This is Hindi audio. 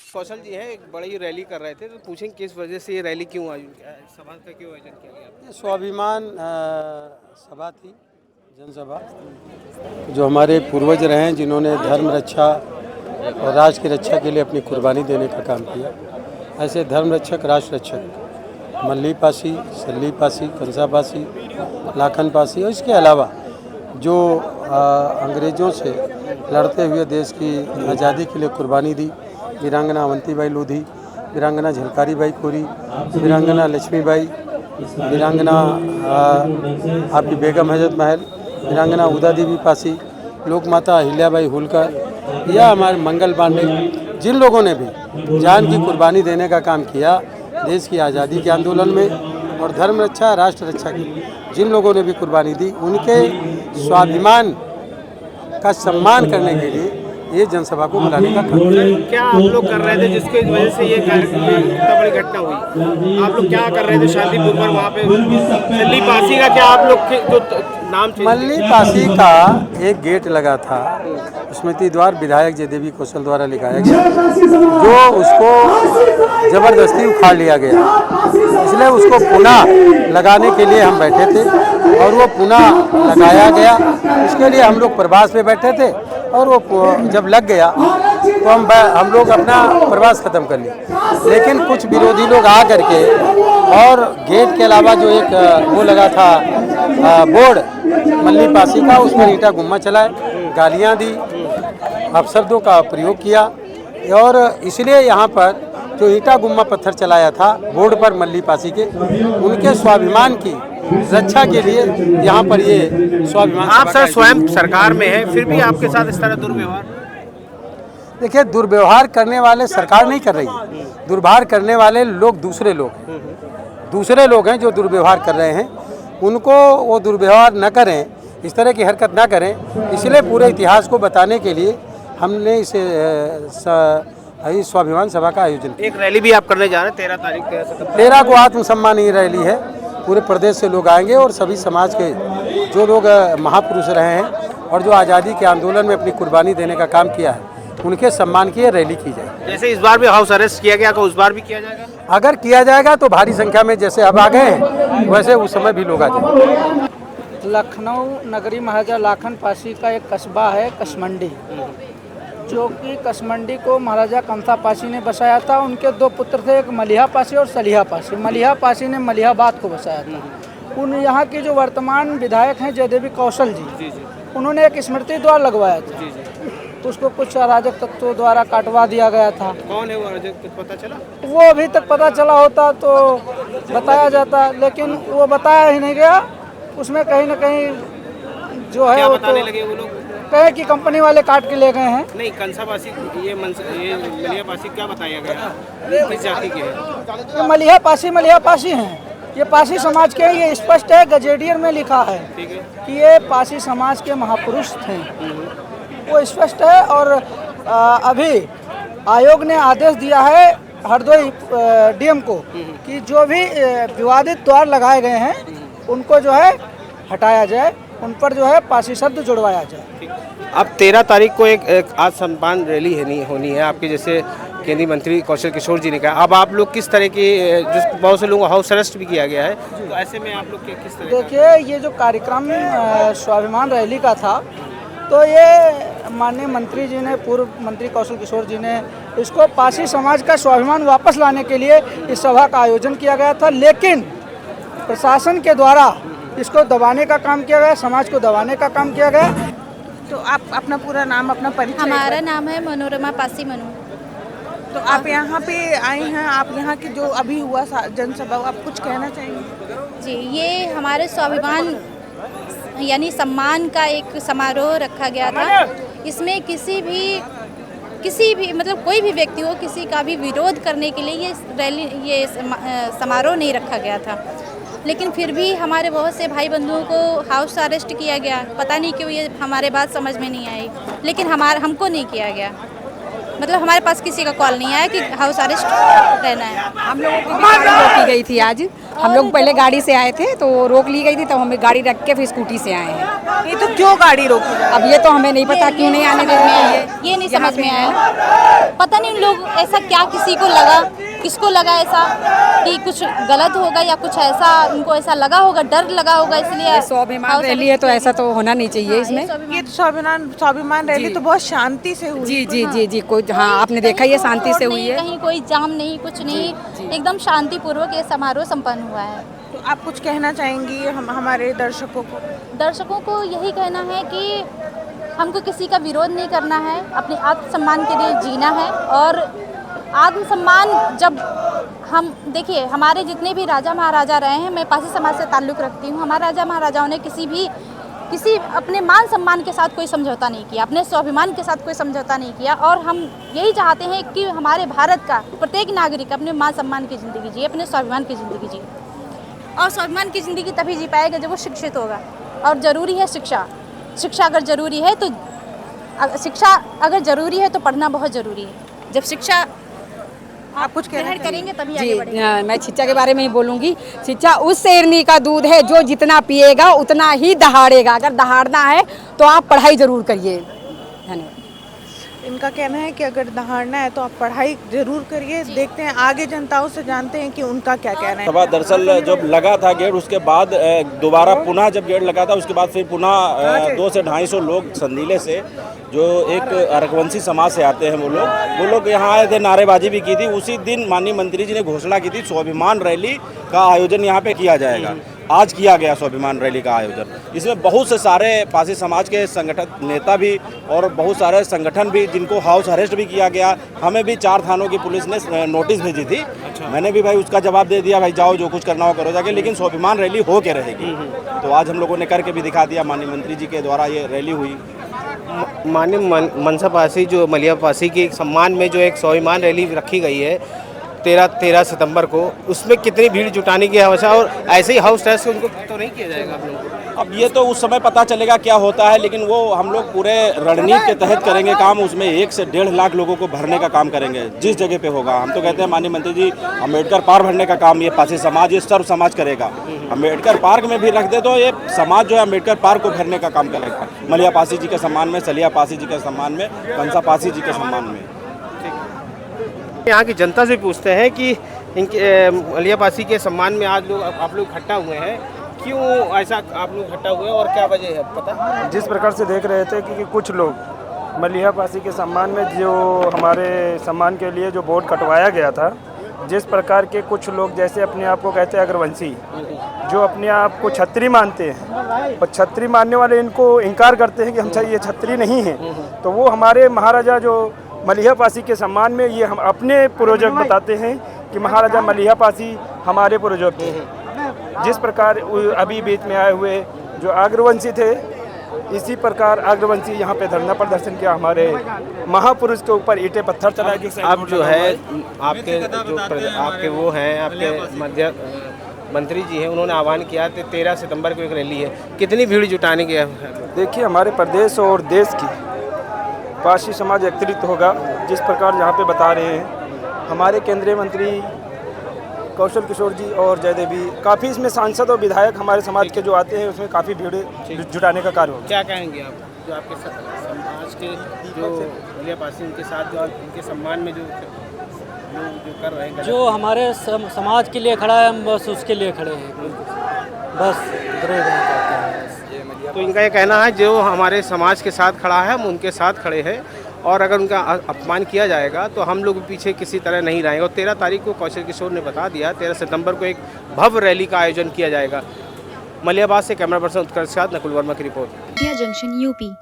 कौशल जी हैं, एक बड़ी रैली कर रहे थे, तो पूछेंगे किस वजह से ये रैली क्यों सभा का क्यों आयोजन किया गया? स्वाभिमान सभा थी, जनसभा। जो हमारे पूर्वज रहे हैं, जिन्होंने धर्म रक्षा और राष्ट्र की रक्षा के लिए अपनी कुर्बानी देने का काम किया, ऐसे धर्म रक्षक, राष्ट्र रक्षक मल्ली पासी, सल्ली पासी, कंसा पासी, लाखन पासी और इसके अलावा जो अंग्रेज़ों से लड़ते हुए देश की आज़ादी के लिए कुर्बानी दी, वीरांगना अवंतीबाई लोधी, वीरांगना झलकारी बाई कोरी, वीरांगना लक्ष्मीबाई, वीरांगना आपकी बेगम हजरत महल, वीरांगना उदा देवी पासी, लोक माता अहिल्याबाई होलकर या हमारे मंगल पांडे, जिन लोगों ने भी जान की कुर्बानी देने का काम किया देश की आज़ादी के आंदोलन में और धर्म रक्षा, राष्ट्र रक्षा की जिन लोगों ने भी कुर्बानी दी, उनके स्वाभिमान का सम्मान करने के लिए ये जनसभा को बुलाने का काम। क्या आप लोग कर रहे थे जिसकी वजह से ये कार्यक्रम इतना बड़ी घटना हुई? आप लोग क्या कर रहे थे शांतिपूर्वक वहाँ पे? मल्ली पासी का क्या आप लोग के जो नाम मल्ली पासी का एक गेट लगा था, स्मृति द्वार विधायक जयदेवी कौशल द्वारा लिखाया गया, जो उसको जबरदस्ती उखाड़ लिया गया, इसलिए उसको पुनः लगाने के लिए हम बैठे थे और वो पुनः लगाया गया। उसके लिए हम लोग प्रवास पे बैठे थे और वो जब लग गया तो हम लोग अपना प्रवास ख़त्म कर लिए। लेकिन कुछ विरोधी लोग आ करके और गेट के अलावा जो एक वो लगा था बोर्ड मल्ली पासी का, उस पर ईंटा गुम्मा चलाए, गालियाँ दी, अपशब्दों का प्रयोग किया और इसलिए यहाँ पर जो ईंटा गुम्मा पत्थर चलाया था बोर्ड पर मल्ली पासी के, उनके स्वाभिमान की रक्षा के लिए यहाँ पर ये स्वाभिमान। आप सर स्वयं सरकार में हैं, फिर भी आपके साथ इस तरह दुर्व्यवहार? देखिए, दुर्व्यवहार करने वाले सरकार नहीं कर रही है, दुर्व्यवहार करने वाले लोग दूसरे लोग हैं जो दुर्व्यवहार कर रहे हैं। उनको वो दुर्व्यवहार न करें, इस तरह की हरकत ना करें, इसलिए पूरे इतिहास को बताने के लिए हमने इसे स्वाभिमान सभा का आयोजन किया। एक रैली भी आप करने जा रहे हैं 13 तारीख को? 13 को आत्मसम्मान रैली है, पूरे प्रदेश से लोग आएंगे और सभी समाज के जो लोग महापुरुष रहे हैं और जो आज़ादी के आंदोलन में अपनी कुर्बानी देने का काम किया है, उनके सम्मान की रैली की जाए। जैसे इस बार भी हाउस अरेस्ट किया गया, उस बार भी किया जाएगा? अगर किया जाएगा तो भारी संख्या में जैसे अब आ गए हैं वैसे उस समय भी लोग आ जाएंगे। लखनऊ नगरी महाराजा लाखन पासी का एक कस्बा है कसमंडी, जो कि कसमंडी को महाराजा कंसा पासी ने बसाया था। उनके 2 पुत्र थे, एक मलिहा पासी और सलिहा पासी। मलिहा पासी ने मलिहाबाद को बसाया था। उन यहाँ की जो वर्तमान विधायक हैं जयदेवी कौशल जी, उन्होंने एक स्मृति द्वार लगवाया था, उसको कुछ अराजक तत्वों द्वारा काटवा दिया गया था। कौन है वो अराजक तत्व, पता चला? वो अभी तक पता चला होता तो बताया जाता, लेकिन वो बताया ही नहीं गया। उसमें कहीं ना कहीं जो है वो बताने लगे वो लोग कहे कि कंपनी वाले काट के ले गए हैं। नहीं, कंसापासी ये मलिहापासी क्या बताया गया, किस जाति के हैं? मलिहापासी हैं, ये पासी समाज के, ये स्पष्ट है, गजेटियर में लिखा है कि ये पासी समाज के महापुरुष थे, वो स्पष्ट है। और अभी आयोग ने आदेश दिया है हरदोई डीएम को कि जो भी विवादित द्वार लगाए गए हैं उनको जो है हटाया जाए, उन पर जो है पासी शब्द जुड़वाया जाए। अब 13 तारीख को एक आज सम्मान रैली होनी है आपके, जैसे केंद्रीय मंत्री कौशल किशोर जी ने कहा। अब आप लोग किस तरह की, जिस बहुत से लोगों को हाउस अरेस्ट भी किया गया है, तो ऐसे में आप लोग किस तरह? देखिए, ये जो कार्यक्रम स्वाभिमान रैली का था, तो ये माननीय मंत्री जी ने, पूर्व मंत्री कौशल किशोर जी ने इसको पासी समाज का स्वाभिमान वापस लाने के लिए इस सभा का आयोजन किया गया था, लेकिन प्रशासन के द्वारा इसको दबाने का काम किया गया, समाज को दबाने का काम किया गया। तो आप अपना पूरा नाम, अपना परिचय? हमारा नाम है मनोरमा पासी मनु। तो आप यहाँ पे आए हैं, आप यहाँ की जो अभी हुआ जनसभा, आप कुछ कहना चाहेंगे? जी, ये हमारे स्वाभिमान यानी सम्मान का एक समारोह रखा गया था। इसमें किसी भी मतलब कोई भी व्यक्ति हो, किसी का भी विरोध करने के लिए ये समारोह नहीं रखा गया था, लेकिन फिर भी हमारे बहुत से भाई बंधुओं को हाउस अरेस्ट किया गया। पता नहीं क्यों, ये हमारे बात समझ में नहीं आई, लेकिन हमको नहीं किया गया। मतलब हमारे पास किसी का कॉल नहीं आया कि हाउस अरेस्ट रहना है। हम लोगों को भी गाड़ी रोकी गई थी आज। हम लोग पहले गाड़ी से आए थे तो रोक ली गई थी, तब हमें गाड़ी रख के फिर स्कूटी से आए हैं। ये तो क्यों गाड़ी रोकी जा अब ये तो हमें नहीं पता क्यों नहीं आने दे रहे हैं ये नहीं समझ में आया। पता नहीं लोग ऐसा क्या किसी को लगा, किसको लगा ऐसा कि कुछ गलत होगा या कुछ ऐसा उनको ऐसा लगा होगा, डर लगा होगा, इसलिए स्वाभिमान रैली है तो ऐसा तो होना नहीं चाहिए इसमें। ये तो स्वाभिमान रैली तो बहुत शांति से हुई। जी जी जी जी कोई हाँ आपने देखा ये शांति से हुई है, कहीं कोई जाम नहीं, कुछ नहीं, एकदम शांतिपूर्वक ये समारोह संपन्न हुआ है। तो आप कुछ कहना चाहेंगी हमारे दर्शकों को? दर्शकों को यही कहना है कि हमको किसी का विरोध नहीं करना है, अपने आत्मसम्मान के लिए जीना है। और आत्मसम्मान जब हम देखिए, हमारे जितने भी राजा महाराजा रहे हैं, मैं पासी समाज से ताल्लुक़ रखती हूँ, हमारे राजा महाराजाओं ने किसी अपने मान सम्मान के साथ कोई समझौता नहीं किया, अपने स्वाभिमान के साथ कोई समझौता नहीं किया। और हम यही चाहते हैं कि हमारे भारत का प्रत्येक नागरिक अपने मान सम्मान की ज़िंदगी जिए, अपने स्वाभिमान की ज़िंदगी जिए। और स्वाभिमान की ज़िंदगी तभी जी पाएगा जब वो शिक्षित होगा। और ज़रूरी है शिक्षा। शिक्षा अगर ज़रूरी है तो पढ़ना बहुत ज़रूरी है। जब शिक्षा आप कुछ ग्रहण करेंगे तभी आगे बढ़ेंगे। मैं शिक्षा के बारे में ही बोलूँगी। शिक्षा उस शेरनी का दूध है जो जितना पिएगा उतना ही दहाड़ेगा। अगर दहाड़ना है तो आप पढ़ाई ज़रूर करिए। धन्यवाद। इनका कहना है कि अगर दहाड़ना है तो आप पढ़ाई जरूर करिए। देखते हैं आगे जनताओं से जानते हैं कि उनका क्या कहना है। सभा दरअसल जब लगा था गेट, उसके बाद दोबारा पुनः जब गेट लगा था उसके बाद फिर पुनः 200 से 250 लोग संदीले से, जो एक रघुवंशी समाज से आते हैं, वो लोग यहाँ आए थे, नारेबाजी भी की थी। उसी दिन माननीय मंत्री जी ने घोषणा की थी स्वाभिमान रैली का आयोजन यहाँ पे किया जाएगा। आज किया गया स्वाभिमान रैली का आयोजन। इसमें बहुत से सारे पासी समाज के संगठन नेता भी और बहुत सारे संगठन भी, जिनको हाउस अरेस्ट भी किया गया। हमें भी 4 थानों की पुलिस ने नोटिस भेजी थी। मैंने भी भाई उसका जवाब दे दिया, भाई जाओ जो कुछ करना हो करो जाके, लेकिन स्वाभिमान रैली हो के रहेगी। तो आज हम लोगों ने करके भी दिखा दिया। माननीय मंत्री जी के द्वारा ये रैली हुई। माननीय मनसा पासी जो मलिया पासी के सम्मान में जो एक स्वाभिमान रैली रखी गई है 13 सितंबर को, उसमें कितनी भीड़ जुटाने की आवश्यकता, और ऐसे ही हाउस अरेस्ट उनको तो नहीं किया जाएगा आप लोगों को? अब ये तो उस समय पता चलेगा क्या होता है, लेकिन वो हम लोग पूरे रणनीति के तहत करेंगे काम। उसमें 1 से 1.5 लाख लोगों को भरने का काम करेंगे जिस जगह पे होगा। हम तो कहते हैं माननीय मंत्री जी, अम्बेडकर पार्क भरने का काम ये पासी समाज, ये सर्व समाज करेगा। अम्बेडकर पार्क में भी रख दे तो ये समाज जो है अम्बेडकर पार्क को भरने का काम करेगा। मलिया पासी जी के सम्मान में, सलिया पासी जी के सम्मान में, कंसा पासी जी के सम्मान में। यहाँ की जनता से पूछते हैं कि इनके मलिया पासी के सम्मान में आज आप लोग इकट्ठा हुए हैं, क्यों ऐसा आप लोग इकट्ठा हुए और क्या वजह है पता? जिस प्रकार से देख रहे थे कि कुछ लोग मलिया पासी के सम्मान में, जो हमारे सम्मान के लिए जो बोर्ड कटवाया गया था, जिस प्रकार के कुछ लोग जैसे अपने आप को कहते हैं अग्रवंशी, जो अपने आप को छत्री मानते हैं और छत्री मानने वाले इनको इनकार करते हैं कि हम ये छत्री नहीं हैं, तो वो हमारे महाराजा जो मलिया पासी के सम्मान में ये हम अपने पूर्वज बताते हैं कि महाराजा मलिया पासी हमारे पूर्वज थे। जिस प्रकार अभी बीच में आए हुए जो अग्रवंशी थे, इसी प्रकार अग्रवंशी यहाँ पे धरना प्रदर्शन किया, हमारे महापुरुष के ऊपर ईंटें पत्थर चलाए। अब जो है आपके वो हैं, आपके मध्य मंत्री जी हैं, उन्होंने आह्वान किया 13 सितंबर को एक रैली है, कितनी भीड़ जुटाने की? देखिए, हमारे प्रदेश और देश की पासी समाज एकत्रित होगा। जिस प्रकार यहाँ पे बता रहे हैं हमारे केंद्रीय मंत्री कौशल किशोर जी और जयदेवी, काफ़ी इसमें सांसद और विधायक हमारे समाज के जो आते हैं, उसमें काफ़ी भीड़ जुटाने का कार्य होगा। क्या कहेंगे आप जो आपके समाज के जो मलिया पासी उनके साथ जो उनके सम्मान में जो कर रहे हैं, जो हमारे समाज के लिए खड़ा है, हम बस उसके लिए खड़े हैं, बस तो इनका ये कहना है जो हमारे समाज के साथ खड़ा है हम उनके साथ खड़े हैं, और अगर उनका अपमान किया जाएगा तो हम लोग पीछे किसी तरह नहीं रहेंगे। और 13 तारीख को कौशल किशोर ने बता दिया 13 सितंबर को एक भव्य रैली का आयोजन किया जाएगा। मलियाबाद से कैमरा पर्सन उत्कर्ष के साथ नकुल वर्मा की रिपोर्ट। Junction UP.